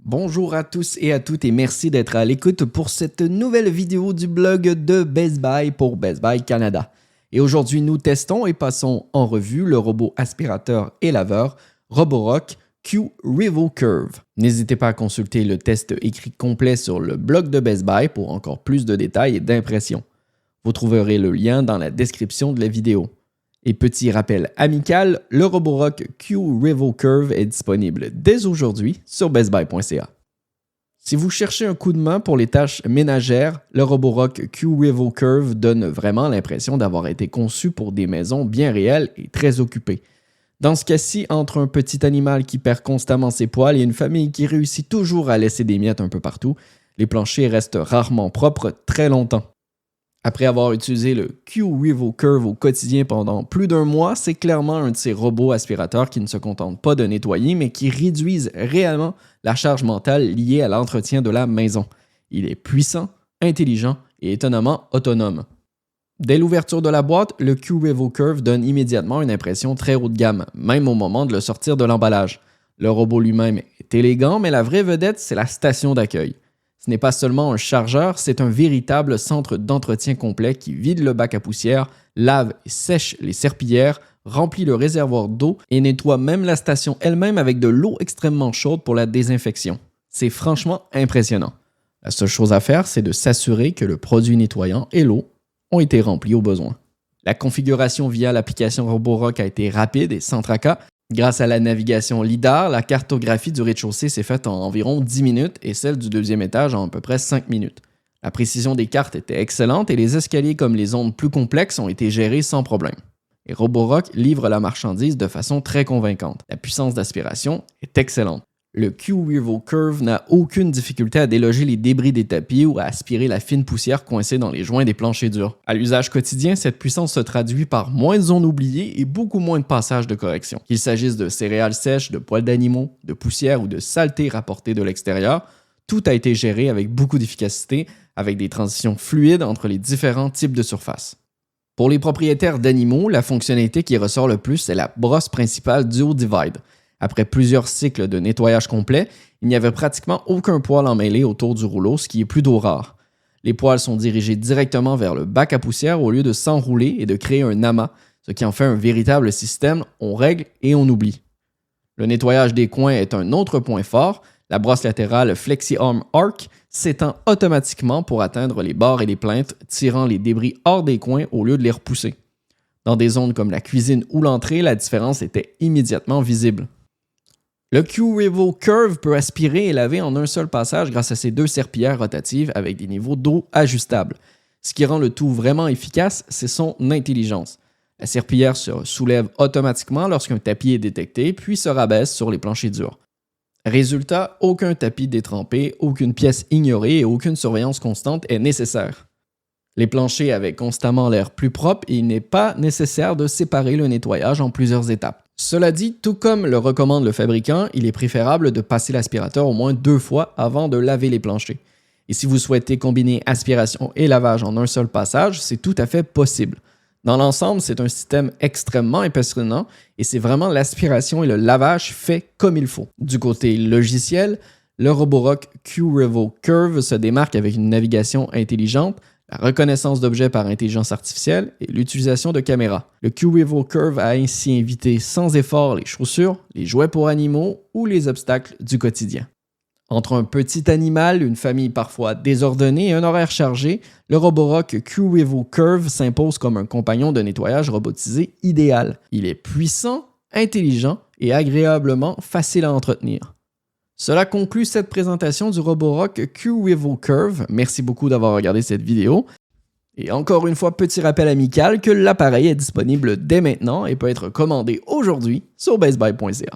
Bonjour à tous et à toutes et merci d'être à l'écoute pour cette nouvelle vidéo du blog de Best Buy pour Best Buy Canada. Et aujourd'hui, nous testons et passons en revue le robot aspirateur et laveur Roborock Q-RevoCurve. N'hésitez pas à consulter le test écrit complet sur le blog de Best Buy pour encore plus de détails et d'impressions. Vous trouverez le lien dans la description de la vidéo. Et petit rappel amical, le Roborock Q-RevoCurve est disponible dès aujourd'hui sur bestbuy.ca. Si vous cherchez un coup de main pour les tâches ménagères, le Roborock Q-RevoCurve donne vraiment l'impression d'avoir été conçu pour des maisons bien réelles et très occupées. Dans ce cas-ci, entre un petit animal qui perd constamment ses poils et une famille qui réussit toujours à laisser des miettes un peu partout, les planchers restent rarement propres très longtemps. Après avoir utilisé le Q-RevoCurve au quotidien pendant plus d'un mois, c'est clairement un de ces robots aspirateurs qui ne se contentent pas de nettoyer, mais qui réduisent réellement la charge mentale liée à l'entretien de la maison. Il est puissant, intelligent et étonnamment autonome. Dès l'ouverture de la boîte, le Q-RevoCurve donne immédiatement une impression très haut de gamme, même au moment de le sortir de l'emballage. Le robot lui-même est élégant, mais la vraie vedette, c'est la station d'accueil. Ce n'est pas seulement un chargeur, c'est un véritable centre d'entretien complet qui vide le bac à poussière, lave et sèche les serpillières, remplit le réservoir d'eau et nettoie même la station elle-même avec de l'eau extrêmement chaude pour la désinfection. C'est franchement impressionnant. La seule chose à faire, c'est de s'assurer que le produit nettoyant et l'eau ont été remplis au besoin. La configuration via l'application Roborock a été rapide et sans tracas. Grâce à la navigation LiDAR, la cartographie du rez-de-chaussée s'est faite en environ 10 minutes et celle du deuxième étage en à peu près 5 minutes. La précision des cartes était excellente et les escaliers comme les zones plus complexes ont été gérés sans problème. Et Roborock livre la marchandise de façon très convaincante. La puissance d'aspiration est excellente. Le Q-RevoCurve n'a aucune difficulté à déloger les débris des tapis ou à aspirer la fine poussière coincée dans les joints des planchers durs. À l'usage quotidien, cette puissance se traduit par moins de zones oubliées et beaucoup moins de passages de correction. Qu'il s'agisse de céréales sèches, de poils d'animaux, de poussière ou de saleté rapportée de l'extérieur, tout a été géré avec beaucoup d'efficacité, avec des transitions fluides entre les différents types de surfaces. Pour les propriétaires d'animaux, la fonctionnalité qui ressort le plus, c'est la brosse principale Duo Divide. Après plusieurs cycles de nettoyage complet, il n'y avait pratiquement aucun poil emmêlé autour du rouleau, ce qui est plutôt rare. Les poils sont dirigés directement vers le bac à poussière au lieu de s'enrouler et de créer un amas, ce qui en fait un véritable système, on règle et on oublie. Le nettoyage des coins est un autre point fort. La brosse latérale FlexiArm Arc s'étend automatiquement pour atteindre les bords et les plinthes, tirant les débris hors des coins au lieu de les repousser. Dans des zones comme la cuisine ou l'entrée, la différence était immédiatement visible. Le Q-RevoCurve peut aspirer et laver en un seul passage grâce à ses deux serpillières rotatives avec des niveaux d'eau ajustables. Ce qui rend le tout vraiment efficace, c'est son intelligence. La serpillière se soulève automatiquement lorsqu'un tapis est détecté, puis se rabaisse sur les planchers durs. Résultat, aucun tapis détrempé, aucune pièce ignorée et aucune surveillance constante est nécessaire. Les planchers avaient constamment l'air plus propres et il n'est pas nécessaire de séparer le nettoyage en plusieurs étapes. Cela dit, tout comme le recommande le fabricant, il est préférable de passer l'aspirateur au moins 2 fois avant de laver les planchers. Et si vous souhaitez combiner aspiration et lavage en un seul passage, c'est tout à fait possible. Dans l'ensemble, c'est un système extrêmement impressionnant et c'est vraiment l'aspiration et le lavage fait comme il faut. Du côté logiciel, le Roborock Q-RevoCurve se démarque avec une navigation intelligente, la reconnaissance d'objets par intelligence artificielle et l'utilisation de caméras. Le Q-RevoCurve a ainsi invité sans effort les chaussures, les jouets pour animaux ou les obstacles du quotidien. Entre un petit animal, une famille parfois désordonnée et un horaire chargé, le Roborock Q-RevoCurve s'impose comme un compagnon de nettoyage robotisé idéal. Il est puissant, intelligent et agréablement facile à entretenir. Cela conclut cette présentation du Roborock Q-RevoCurve. Merci beaucoup d'avoir regardé cette vidéo. Et encore une fois, petit rappel amical que l'appareil est disponible dès maintenant et peut être commandé aujourd'hui sur bestbuy.ca.